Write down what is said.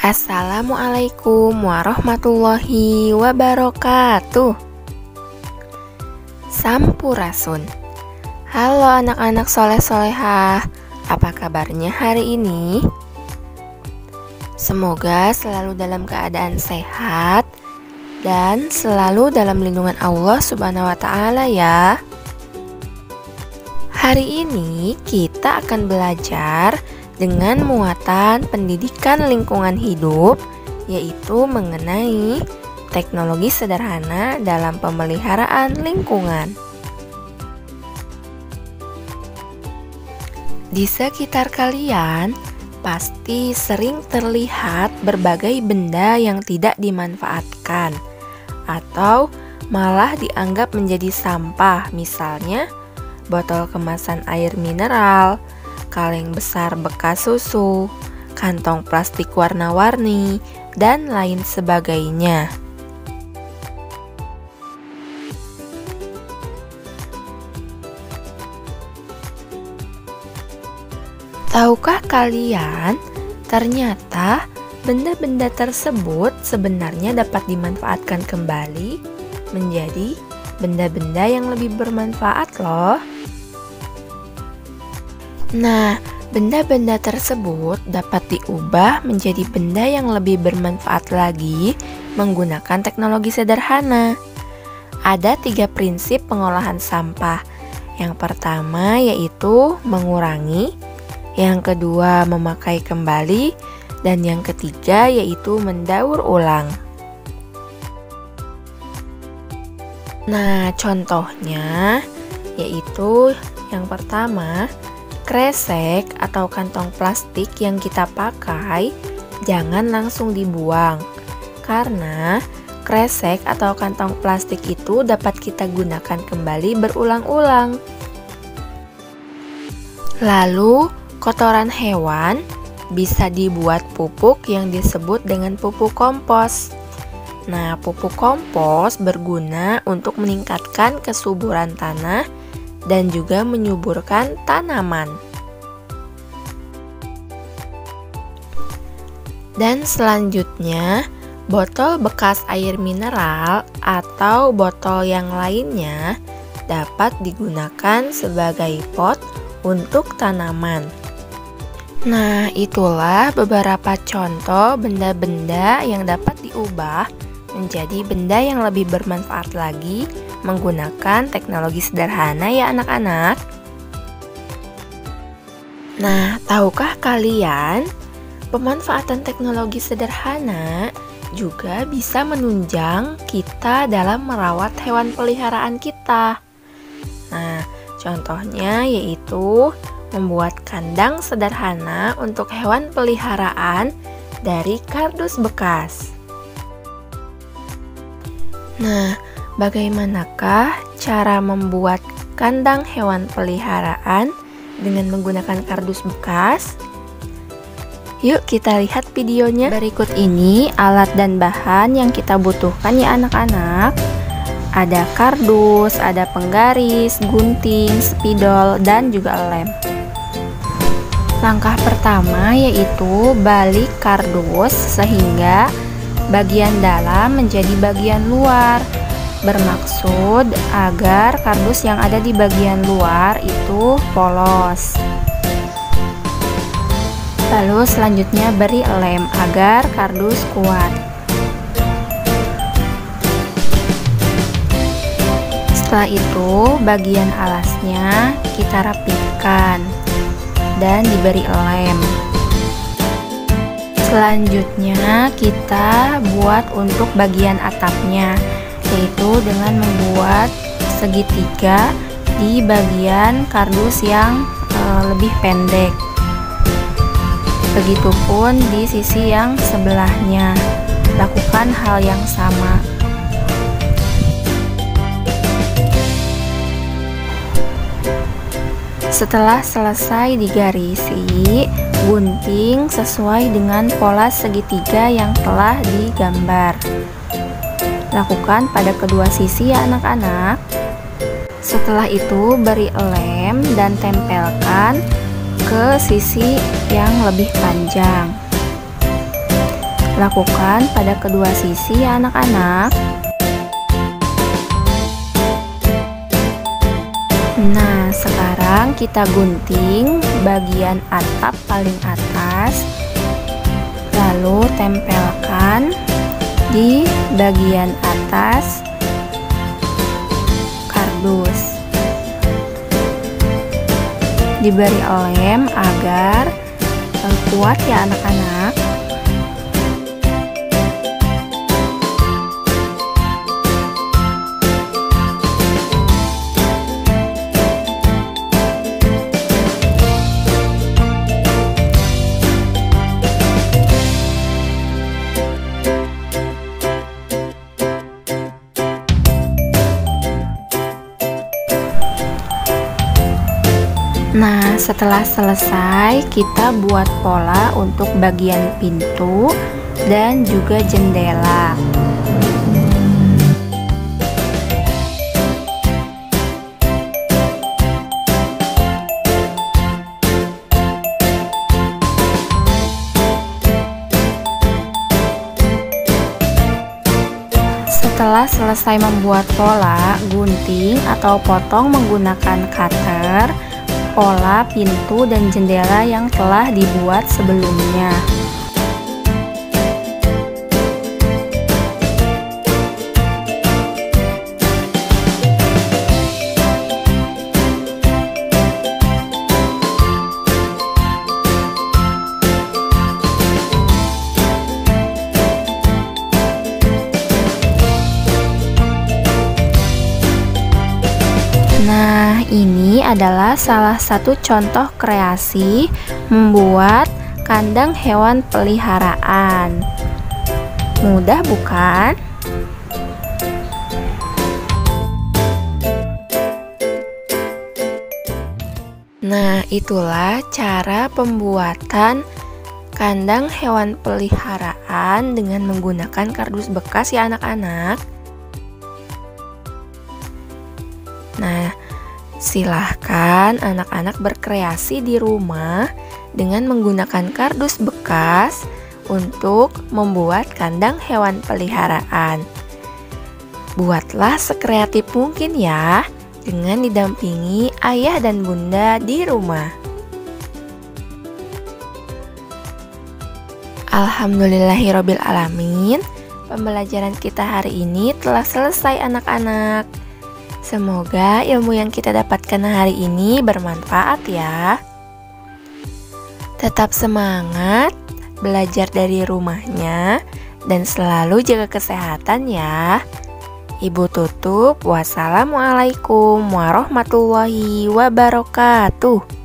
Assalamualaikum warahmatullahi wabarakatuh. Sampurasun. Halo anak-anak soleh-solehah, apa kabarnya hari ini? Semoga selalu dalam keadaan sehat dan selalu dalam lindungan Allah Subhanahu wa Ta'ala ya. Hari ini kita akan belajar dengan muatan pendidikan lingkungan hidup, yaitu mengenai teknologi sederhana dalam pemeliharaan lingkungan. Di sekitar kalian pasti sering terlihat berbagai benda yang tidak dimanfaatkan atau malah dianggap menjadi sampah, misalnya botol kemasan air mineral, kaleng besar bekas susu, kantong plastik warna-warni, dan lain sebagainya. Tahukah kalian, ternyata benda-benda tersebut sebenarnya dapat dimanfaatkan kembali menjadi benda-benda yang lebih bermanfaat loh. Nah, benda-benda tersebut dapat diubah menjadi benda yang lebih bermanfaat lagi menggunakan teknologi sederhana. Ada 3 prinsip pengolahan sampah. Yang pertama yaitu mengurangi, yang kedua memakai kembali, dan yang ketiga yaitu mendaur ulang. Nah, contohnya yaitu yang pertama, kresek atau kantong plastik yang kita pakai jangan langsung dibuang, karena kresek atau kantong plastik itu dapat kita gunakan kembali berulang-ulang. Lalu, kotoran hewan bisa dibuat pupuk yang disebut dengan pupuk kompos. Nah, pupuk kompos berguna untuk meningkatkan kesuburan tanah dan juga menyuburkan tanaman. Dan selanjutnya, botol bekas air mineral atau botol yang lainnya dapat digunakan sebagai pot untuk tanaman. Nah, itulah beberapa contoh benda-benda yang dapat diubah menjadi benda yang lebih bermanfaat lagi menggunakan teknologi sederhana ya anak-anak. Nah, tahukah kalian, pemanfaatan teknologi sederhana juga bisa menunjang kita dalam merawat hewan peliharaan kita. Nah, contohnya yaitu membuat kandang sederhana untuk hewan peliharaan dari kardus bekas. Nah, bagaimanakah cara membuat kandang hewan peliharaan dengan menggunakan kardus bekas? Yuk kita lihat videonya. Berikut ini alat dan bahan yang kita butuhkan ya anak-anak. Ada kardus, ada penggaris, gunting, spidol, dan juga lem. Langkah pertama yaitu balik kardus sehingga bagian dalam menjadi bagian luar, bermaksud agar kardus yang ada di bagian luar itu polos. Lalu selanjutnya beri lem agar kardus kuat. Setelah itu bagian alasnya kita rapihkan dan diberi lem. Selanjutnya kita buat untuk bagian atapnya, yaitu dengan membuat segitiga di bagian kardus yang lebih pendek. Begitupun di sisi yang sebelahnya, lakukan hal yang sama. Setelah selesai digarisi, gunting sesuai dengan pola segitiga yang telah digambar. Lakukan pada kedua sisi ya anak-anak. Setelah itu beri lem dan tempelkan ke sisi yang lebih panjang. Lakukan pada kedua sisi ya anak-anak. Nah, sekarang kita gunting bagian atap paling atas, lalu tempelkan di bagian atas kardus. Diberi lem agar kuat ya anak-anak. Nah, setelah selesai, kita buat pola untuk bagian pintu dan juga jendela. Setelah selesai membuat pola, gunting atau potong menggunakan cutter pola pintu dan jendela yang telah dibuat sebelumnya. Nah, ini adalah salah satu contoh kreasi membuat kandang hewan peliharaan. Mudah bukan? Nah, itulah cara pembuatan kandang hewan peliharaan dengan menggunakan kardus bekas ya anak-anak. Nah, silahkan anak-anak berkreasi di rumah dengan menggunakan kardus bekas untuk membuat kandang hewan peliharaan. Buatlah sekreatif mungkin ya, dengan didampingi ayah dan bunda di rumah. Alhamdulillahirabbil alamin, pembelajaran kita hari ini telah selesai anak-anak. Semoga ilmu yang kita dapatkan hari ini bermanfaat ya. Tetap semangat belajar dari rumahnya dan selalu jaga kesehatan ya. Ibu tutup. Wassalamualaikum warahmatullahi wabarakatuh.